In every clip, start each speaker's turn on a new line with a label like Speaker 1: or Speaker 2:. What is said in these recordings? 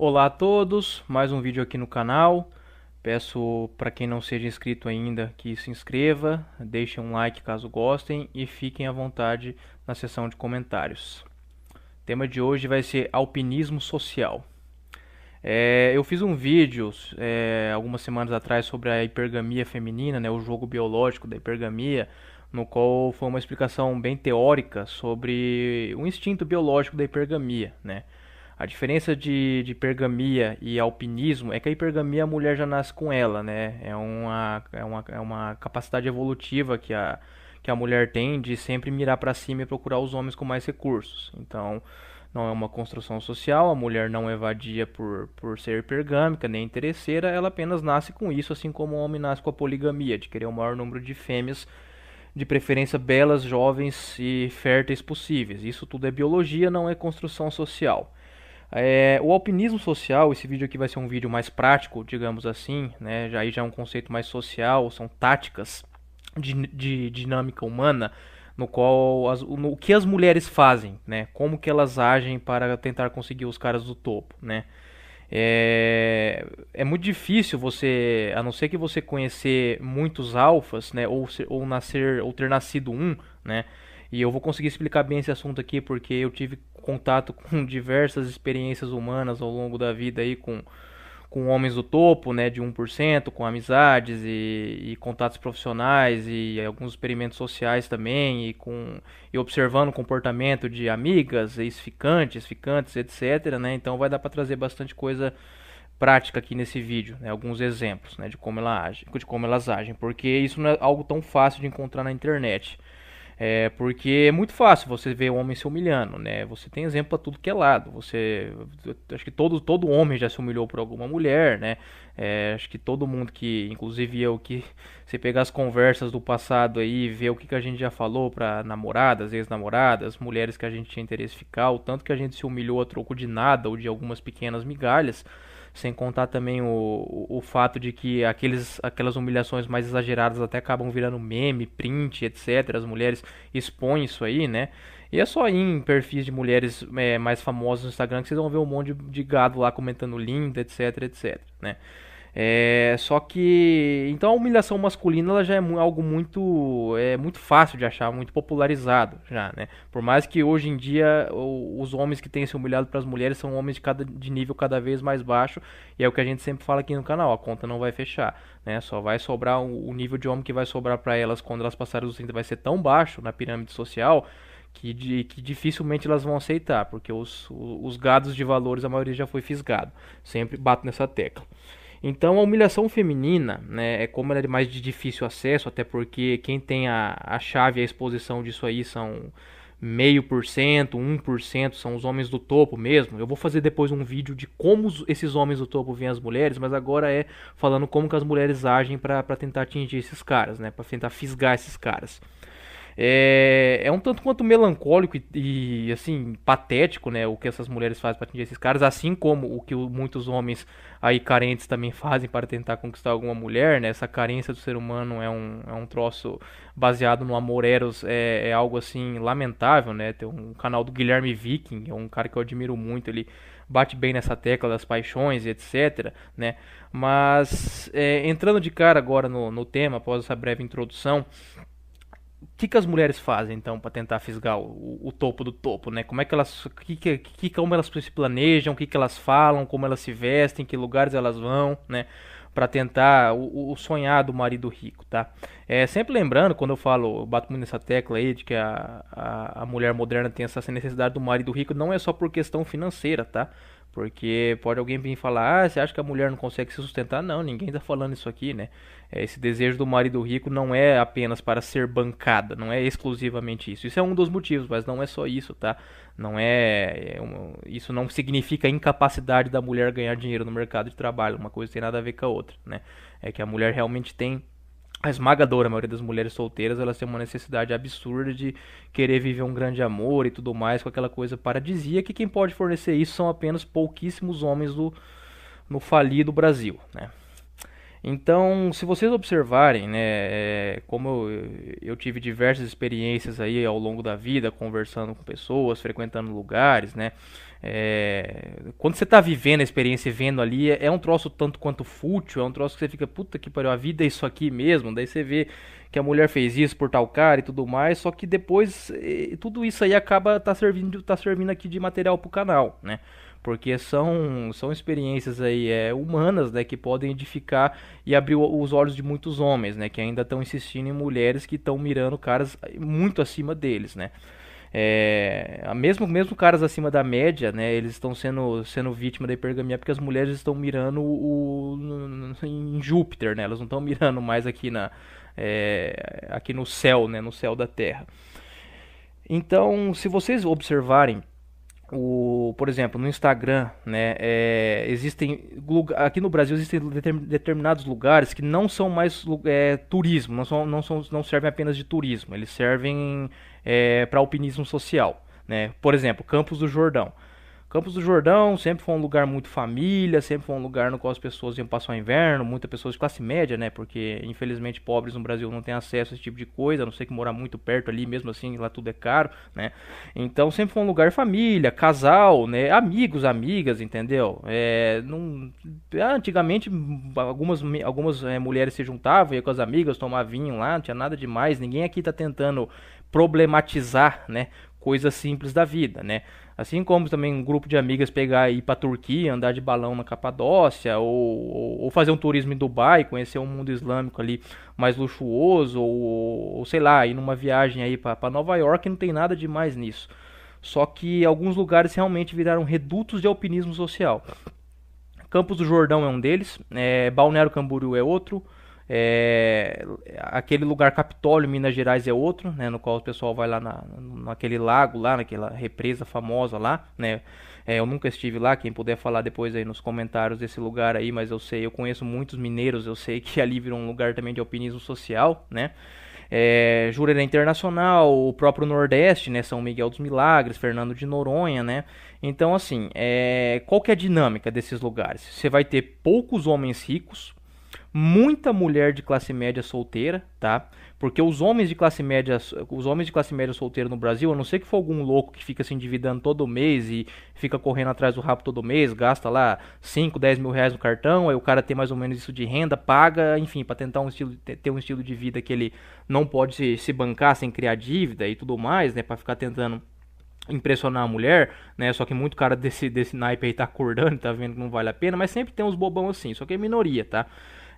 Speaker 1: Olá a todos, mais um vídeo aqui no canal. Peço para quem não seja inscrito ainda que se inscreva, deixem um like caso gostem e fiquem à vontade na seção de comentários. O tema de hoje vai ser alpinismo social. Eu fiz um vídeo algumas semanas atrás sobre a hipergamia feminina, né, o jogo biológico da hipergamia, no qual foi uma explicação bem teórica sobre o instinto biológico da hipergamia, né? A diferença de hipergamia e alpinismo é que a hipergamia a mulher já nasce com ela, né? É uma capacidade evolutiva que a mulher tem de sempre mirar para cima e procurar os homens com mais recursos. Então, não é uma construção social, a mulher não é vadia por ser hipergâmica, nem interesseira, ela apenas nasce com isso, assim como o homem nasce com a poligamia, de querer o maior número de fêmeas, de preferência belas, jovens e férteis possíveis. Isso tudo é biologia, não é construção social. O alpinismo social, esse vídeo aqui vai ser um vídeo mais prático, digamos assim, né? Já é um conceito mais social, são táticas de dinâmica humana, no qual no que as mulheres fazem, né? Como que elas agem para tentar conseguir os caras do topo, né? É muito difícil você, a não ser que você conhecer muitos alfas, né, ou ter nascido um, né? E eu vou conseguir explicar bem esse assunto aqui porque eu tive contato com diversas experiências humanas ao longo da vida aí com homens do topo, né, de 1%, com amizades e contatos profissionais e alguns experimentos sociais também e observando o comportamento de amigas, ex-ficantes, ficantes, etc, né? Então vai dar para trazer bastante coisa prática aqui nesse vídeo, né? Alguns exemplos, né, de como elas agem, porque isso não é algo tão fácil de encontrar na internet. Porque é muito fácil você ver o homem se humilhando, né? Você tem exemplo para tudo que é lado. Acho que todo homem já se humilhou por alguma mulher, né? Acho que todo mundo que, inclusive eu, que você pegar as conversas do passado aí, ver o que a gente já falou para namoradas, ex-namoradas, mulheres que a gente tinha interesse ficar, o tanto que a gente se humilhou a troco de nada ou de algumas pequenas migalhas. Sem contar também o fato de que aquelas humilhações mais exageradas até acabam virando meme, print, etc. As mulheres expõem isso aí, né? E é só ir em perfis de mulheres mais famosas no Instagram que vocês vão ver um monte de gado lá comentando linda, etc, etc, né? Só que então a humilhação masculina ela já é algo muito fácil de achar, muito popularizado já, né? Por mais que hoje em dia os homens que têm se humilhado para as mulheres são homens de nível cada vez mais baixo e é o que a gente sempre fala aqui no canal, a conta não vai fechar, né? Só vai sobrar o nível de homem que vai sobrar para elas quando elas passarem dos 30 vai ser tão baixo na pirâmide social que dificilmente elas vão aceitar, porque os gados de valores a maioria já foi fisgado. Sempre bato nessa tecla. Então a humilhação feminina, né, é como ela é mais de difícil acesso, até porque quem tem a chave, a exposição disso aí são 0,5%, 1%, são os homens do topo mesmo. Eu vou fazer depois um vídeo de como esses homens do topo veem as mulheres, mas agora é falando como que as mulheres agem para tentar atingir esses caras, né, para tentar fisgar esses caras. É um tanto quanto melancólico assim, patético, né? O que essas mulheres fazem para atingir esses caras, assim como o que muitos homens aí carentes também fazem para tentar conquistar alguma mulher, né? Essa carência do ser humano é um troço baseado no amor eros, é algo assim lamentável, né? Tem um canal do Guilherme Viking, é um cara que eu admiro muito, ele bate bem nessa tecla das paixões e etc, né? Mas entrando de cara agora no tema, após essa breve introdução, que as mulheres fazem então para tentar fisgar o topo do topo, né? Como é que elas, como elas se planejam, o que elas falam, como elas se vestem, que lugares elas vão, né? Para tentar o sonhar do marido rico, tá? Sempre lembrando, quando eu bato muito nessa tecla aí de que a mulher moderna tem essa necessidade do marido rico, não é só por questão financeira, tá? Porque pode alguém vir falar, você acha que a mulher não consegue se sustentar? Não, ninguém tá falando isso aqui, né? Esse desejo do marido rico não é apenas para ser bancada, não é exclusivamente isso. Isso é um dos motivos, mas não é só isso, tá? Não isso não significa a incapacidade da mulher ganhar dinheiro no mercado de trabalho. Uma coisa tem nada a ver com a outra, né? É que a mulher realmente tem a esmagadora maioria das mulheres solteiras, elas têm uma necessidade absurda de querer viver um grande amor e tudo mais, com aquela coisa paradisíaca, que quem pode fornecer isso são apenas pouquíssimos homens no falido Brasil, né? Então, se vocês observarem, né, como eu tive diversas experiências aí ao longo da vida, conversando com pessoas, frequentando lugares, né, quando você tá vivendo a experiência e vendo ali, é um troço tanto quanto fútil, é um troço que você fica, puta que pariu, a vida é isso aqui mesmo, daí você vê que a mulher fez isso por tal cara e tudo mais, só que depois tudo isso aí acaba tá servindo aqui de material pro canal, né? Porque são experiências aí humanas, né, que podem edificar e abrir os olhos de muitos homens, né, que ainda estão insistindo em mulheres que estão mirando caras muito acima deles, né. Mesmo caras acima da média, né, eles estão sendo vítima da hipergamia porque as mulheres estão mirando em Júpiter, né, elas não estão mirando mais aqui no céu, né, no céu da Terra. Então, se vocês observarem por exemplo, no Instagram, né, aqui no Brasil existem determinados lugares que não são mais turismo, não servem apenas de turismo, eles servem para alpinismo social, né? Por exemplo, Campos do Jordão. Campos do Jordão sempre foi um lugar muito família, sempre foi um lugar no qual as pessoas iam passar o inverno, muitas pessoas de classe média, né? Porque infelizmente pobres no Brasil não têm acesso a esse tipo de coisa, a não ser que morar muito perto ali, mesmo assim lá tudo é caro, né? Então sempre foi um lugar família, casal, né? Amigos, amigas, entendeu? Antigamente algumas mulheres se juntavam, iam com as amigas, tomar vinho lá, não tinha nada demais, ninguém aqui tá tentando problematizar, né? Coisas simples da vida, né? Assim como também um grupo de amigas pegar e ir pra Turquia, andar de balão na Capadócia, ou fazer um turismo em Dubai, conhecer um mundo islâmico ali mais luxuoso, ou sei lá, ir numa viagem aí pra Nova York, não tem nada de mais nisso. Só que alguns lugares realmente viraram redutos de alpinismo social. Campos do Jordão é um deles, Balneário Camboriú é outro, aquele lugar Capitólio, Minas Gerais é outro, né, no qual o pessoal vai lá naquele lago lá, naquela represa famosa lá, né. Eu nunca estive lá, quem puder falar depois aí nos comentários desse lugar aí, mas eu conheço muitos mineiros, eu sei que ali virou um lugar também de alpinismo social, né. Jurerê Internacional, o próprio Nordeste, né, São Miguel dos Milagres, Fernando de Noronha, né. Então, assim, qual que é a dinâmica desses lugares? Você vai ter poucos homens ricos, muita mulher de classe média solteira, tá? Porque os homens de classe média solteira no Brasil, a não ser que for algum louco que fica se endividando todo mês e fica correndo atrás do rabo todo mês, gasta lá 5, 10 mil reais no cartão, aí o cara tem mais ou menos isso de renda, paga, enfim, para tentar ter um estilo de vida que ele não pode se bancar sem criar dívida e tudo mais, né? Para ficar tentando impressionar a mulher, né? Só que muito cara desse naipe aí tá acordando, tá vendo que não vale a pena, mas sempre tem uns bobão assim, só que é minoria, tá?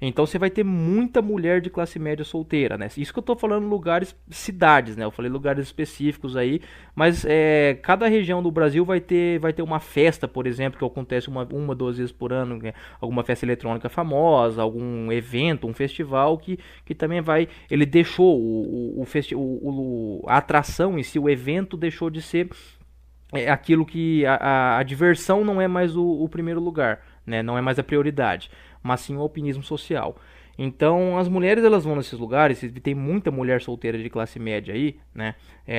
Speaker 1: Então você vai ter muita mulher de classe média solteira, né? Isso que eu tô falando lugares, cidades, né? Eu falei lugares específicos aí, mas cada região do Brasil vai ter uma festa, por exemplo, que acontece uma 2 vezes por ano, né? Alguma festa eletrônica famosa, algum evento, um festival que também ele deixou a atração em si, o evento deixou de ser aquilo que a diversão não é mais o primeiro lugar, né? Não é mais a prioridade, mas sim o alpinismo social. Então as mulheres elas vão nesses lugares, tem muita mulher solteira de classe média aí, né?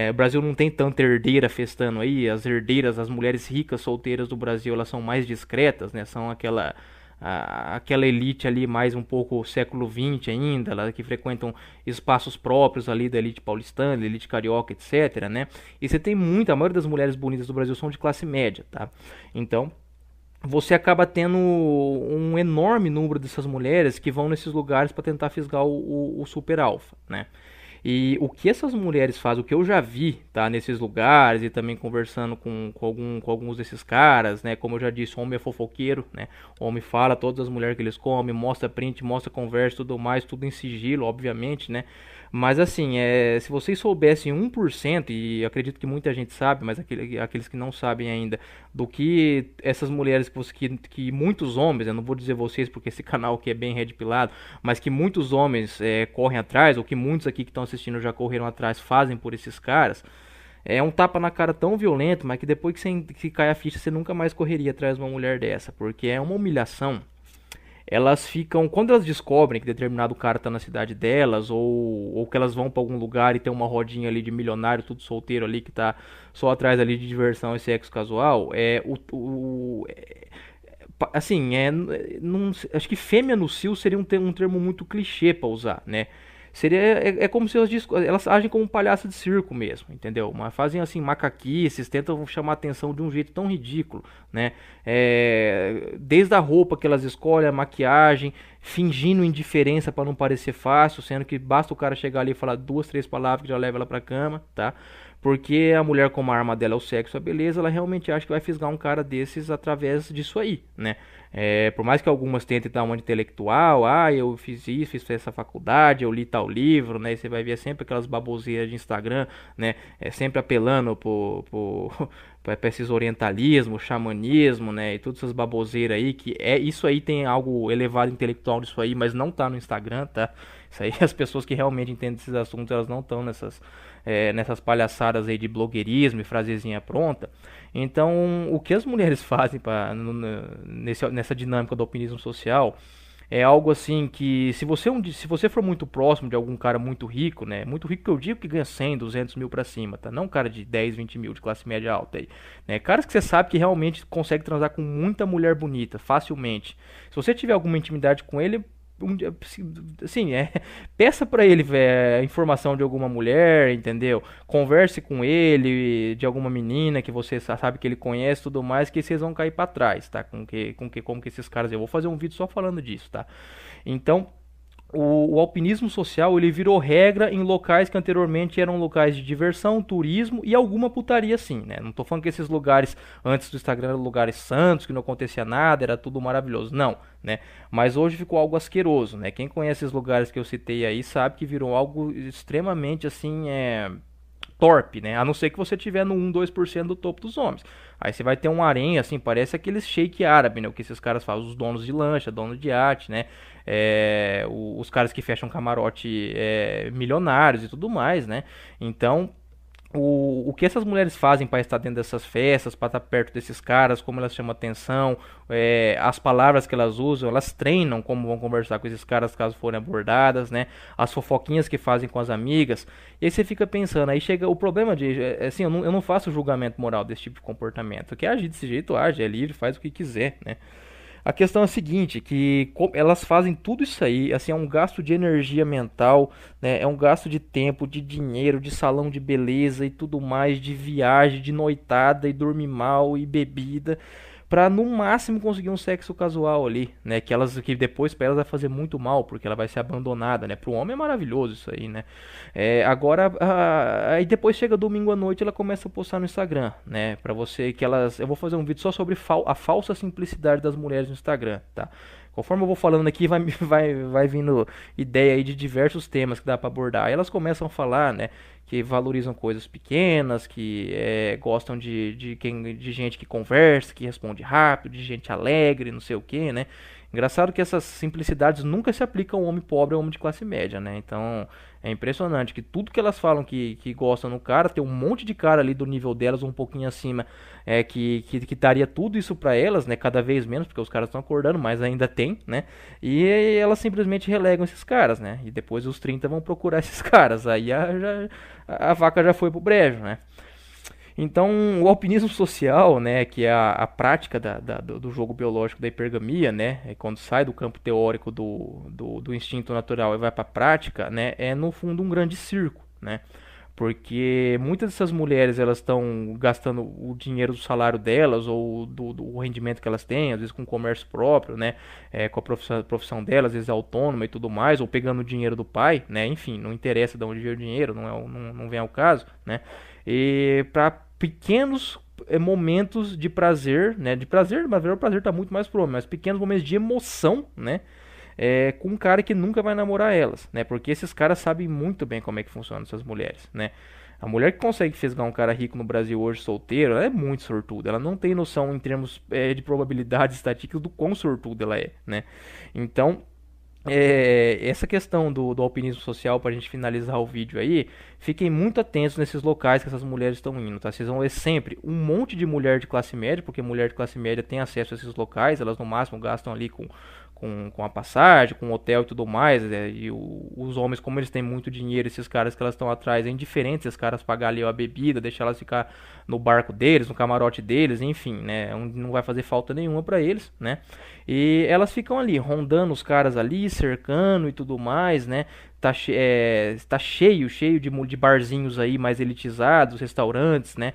Speaker 1: O Brasil não tem tanta herdeira festando aí, as herdeiras, as mulheres ricas solteiras do Brasil elas são mais discretas, né? São aquela elite ali mais um pouco século XX ainda, lá que frequentam espaços próprios ali da elite paulistana, da elite carioca, etc, né? E você tem a maioria das mulheres bonitas do Brasil são de classe média, tá? Então, você acaba tendo um enorme número dessas mulheres que vão nesses lugares para tentar fisgar o super alfa, né? E o que essas mulheres fazem, o que eu já vi, tá, nesses lugares e também conversando com alguns desses caras, né, como eu já disse, o homem é fofoqueiro, né, o homem fala todas as mulheres que eles comem, mostra print, mostra conversa, tudo mais, tudo em sigilo, obviamente, né, mas assim, se vocês soubessem 1%, e acredito que muita gente sabe, mas aqueles que não sabem ainda, do que essas mulheres que muitos homens, eu não vou dizer vocês porque esse canal aqui é bem red pilado, mas que muitos homens correm atrás, ou que muitos aqui que estão assistindo já correram atrás, fazem por esses caras, é um tapa na cara tão violento, mas que depois que cai a ficha, você nunca mais correria atrás de uma mulher dessa, porque é uma humilhação. Elas ficam, quando elas descobrem que determinado cara tá na cidade delas, ou que elas vão pra algum lugar e tem uma rodinha ali de milionário, tudo solteiro ali, que tá só atrás ali de diversão e sexo casual, Assim, não, acho que fêmea no cio seria um termo muito clichê pra usar, né? Seria, como se elas agem como um palhaço de circo mesmo, entendeu? Mas fazem assim macaquices, tentam chamar atenção de um jeito tão ridículo, né? Desde a roupa que elas escolhem, a maquiagem, fingindo indiferença para não parecer fácil, sendo que basta o cara chegar ali e falar duas, três palavras que já leva ela pra cama, tá? Porque a mulher, como a arma dela é o sexo, a beleza, ela realmente acha que vai fisgar um cara desses através disso aí, né? Por mais que algumas tentem dar uma de intelectual, eu fiz isso, fiz essa faculdade, eu li tal livro, né? E você vai ver sempre aquelas baboseiras de Instagram, né? Sempre apelando pra esses orientalismo, xamanismo, né? E todas essas baboseiras aí, isso aí tem algo elevado intelectual nisso aí, mas não tá no Instagram, tá? Isso aí, as pessoas que realmente entendem esses assuntos, elas não estão nessas palhaçadas aí de blogueirismo e frasezinha pronta. Então, o que as mulheres fazem nessa dinâmica do alpinismo social é algo assim que se você for muito próximo de algum cara muito rico, né? Muito rico que eu digo que ganha 100, 200 mil pra cima, tá? Não um cara de 10, 20 mil de classe média alta aí, né? Caras que você sabe que realmente consegue transar com muita mulher bonita, facilmente. Se você tiver alguma intimidade com ele, assim, peça pra ele, a informação de alguma mulher, entendeu? Converse com ele, de alguma menina que você sabe que ele conhece, tudo mais, que vocês vão cair pra trás, tá? Como que esses caras, eu vou fazer um vídeo só falando disso, tá? Então, o alpinismo social ele virou regra em locais que anteriormente eram locais de diversão, turismo e alguma putaria sim, né? Não tô falando que esses lugares antes do Instagram eram lugares santos, que não acontecia nada, era tudo maravilhoso, não, né? Mas hoje ficou algo asqueroso, né? Quem conhece esses lugares que eu citei aí sabe que virou algo extremamente assim, torpe, né? A não ser que você tiver no 1, 2% do topo dos homens. Aí você vai ter um harém, assim, parece aqueles shake árabe, né? O que esses caras fazem, os donos de lancha, donos de iate, né? Os caras que fecham camarote milionários e tudo mais, né? Então, o que essas mulheres fazem para estar dentro dessas festas, para estar perto desses caras, como elas chamam atenção, as palavras que elas usam, elas treinam como vão conversar com esses caras caso forem abordadas, né? As fofoquinhas que fazem com as amigas. E aí você fica pensando, aí chega o problema de, assim, eu não faço julgamento moral desse tipo de comportamento. Quer agir desse jeito, age, é livre, faz o que quiser, né? A questão é a seguinte, que elas fazem tudo isso aí, assim, é um gasto de energia mental, né? É um gasto de tempo, de dinheiro, de salão de beleza e tudo mais, de viagem, de noitada e dormir mal e bebida, pra no máximo conseguir um sexo casual ali, né? Que depois pra elas vai fazer muito mal, porque ela vai ser abandonada, né? Pro homem é maravilhoso isso aí, né? Agora, aí depois chega domingo à noite, ela começa a postar no Instagram, né? Pra você que elas, eu vou fazer um vídeo só sobre a falsa simplicidade das mulheres no Instagram, tá? Conforme eu vou falando aqui, vai vindo ideia aí de diversos temas que dá pra abordar. Aí elas começam a falar, né, que valorizam coisas pequenas, que gostam de gente que conversa, que responde rápido, de gente alegre, não sei o que, né? Engraçado que essas simplicidades nunca se aplicam ao homem pobre ou ao homem de classe média, né? Então é impressionante que tudo que elas falam que gostam no cara, tem um monte de cara ali do nível delas, um pouquinho acima, que daria tudo isso pra elas, né? Cada vez menos, porque os caras estão acordando, mas ainda tem, né? E elas simplesmente relegam esses caras, né? E depois os 30 vão procurar esses caras. Aí a vaca já foi pro brejo, né? Então, o alpinismo social, né, que é a prática do jogo biológico da hipergamia, né, quando sai do campo teórico do instinto natural e vai para a prática, né, é no fundo um grande circo, né, porque muitas dessas mulheres elas estão gastando o dinheiro do salário delas ou do rendimento que elas têm, às vezes com comércio próprio, né, com a profissão delas, às vezes é autônoma e tudo mais, ou pegando o dinheiro do pai, né, enfim, não interessa de onde veio o dinheiro, não vem ao caso, né, e para pequenos momentos de prazer, né? De prazer, mas o prazer tá muito mais pro homem, mas pequenos momentos de emoção, né? Com um cara que nunca vai namorar elas, né? Porque esses caras sabem muito bem como é que funcionam essas mulheres, né? A mulher que consegue fisgar um cara rico no Brasil hoje solteiro, ela é muito sortuda. Ela não tem noção em termos de probabilidades estatísticas do quão sortuda ela é, né? Então, essa questão do alpinismo social, para a gente finalizar o vídeo aí, fiquem muito atentos nesses locais que essas mulheres estão indo, tá? Vocês vão ver sempre um monte de mulher de classe média, porque mulher de classe média tem acesso a esses locais, elas no máximo gastam ali com a passagem, com o hotel e tudo mais, e os homens, como eles têm muito dinheiro, esses caras que elas estão atrás, é indiferente se os caras pagar ali a bebida, deixar elas ficar no barco deles, no camarote deles, enfim, né, não vai fazer falta nenhuma pra eles, né, e elas ficam ali, rondando os caras ali, cercando e tudo mais, né, tá cheio de barzinhos aí mais elitizados, restaurantes, né?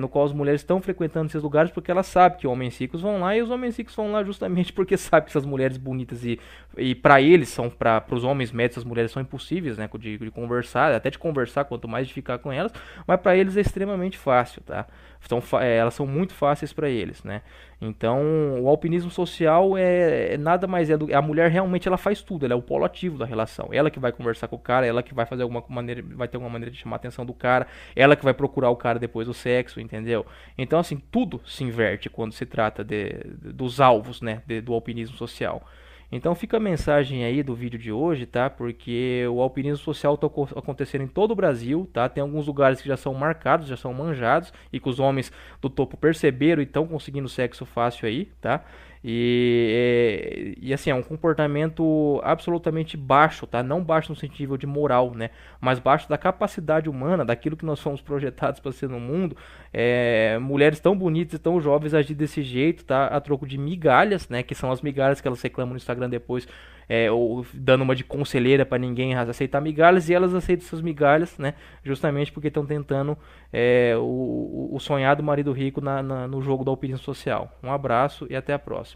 Speaker 1: No qual as mulheres estão frequentando esses lugares porque elas sabem que homens ricos vão lá e os homens ricos vão lá justamente porque sabem que essas mulheres bonitas e para eles são, para os homens médios, as mulheres são impossíveis, né? De conversar, até de conversar, quanto mais de ficar com elas, mas para eles é extremamente fácil, tá? Então, elas são muito fáceis para eles, né? Então, o alpinismo social é nada mais é do a mulher realmente ela faz tudo, ela é o polo ativo da relação. Ela que vai conversar com o cara, ela que vai fazer alguma maneira, vai ter alguma maneira de chamar a atenção do cara, ela que vai procurar o cara depois do sexo, entendeu? Então, assim, tudo se inverte quando se trata dos alvos, né, do alpinismo social. Então fica a mensagem aí do vídeo de hoje, tá? Porque o alpinismo social está acontecendo em todo o Brasil, tá? Tem alguns lugares que já são marcados, já são manjados e que os homens do topo perceberam e estão conseguindo sexo fácil aí, tá? E assim, é um comportamento absolutamente baixo, tá? Não baixo no sentido de moral, né? Mas baixo da capacidade humana, daquilo que nós fomos projetados para ser no mundo. Mulheres tão bonitas e tão jovens agir desse jeito, tá? A troco de migalhas, né? Que são as migalhas que elas reclamam no Instagram depois, ou dando uma de conselheira para ninguém aceitar migalhas, e elas aceitam essas migalhas, né? Justamente porque estão tentando o sonhado marido rico no jogo da opinião social. Um abraço e até a próxima.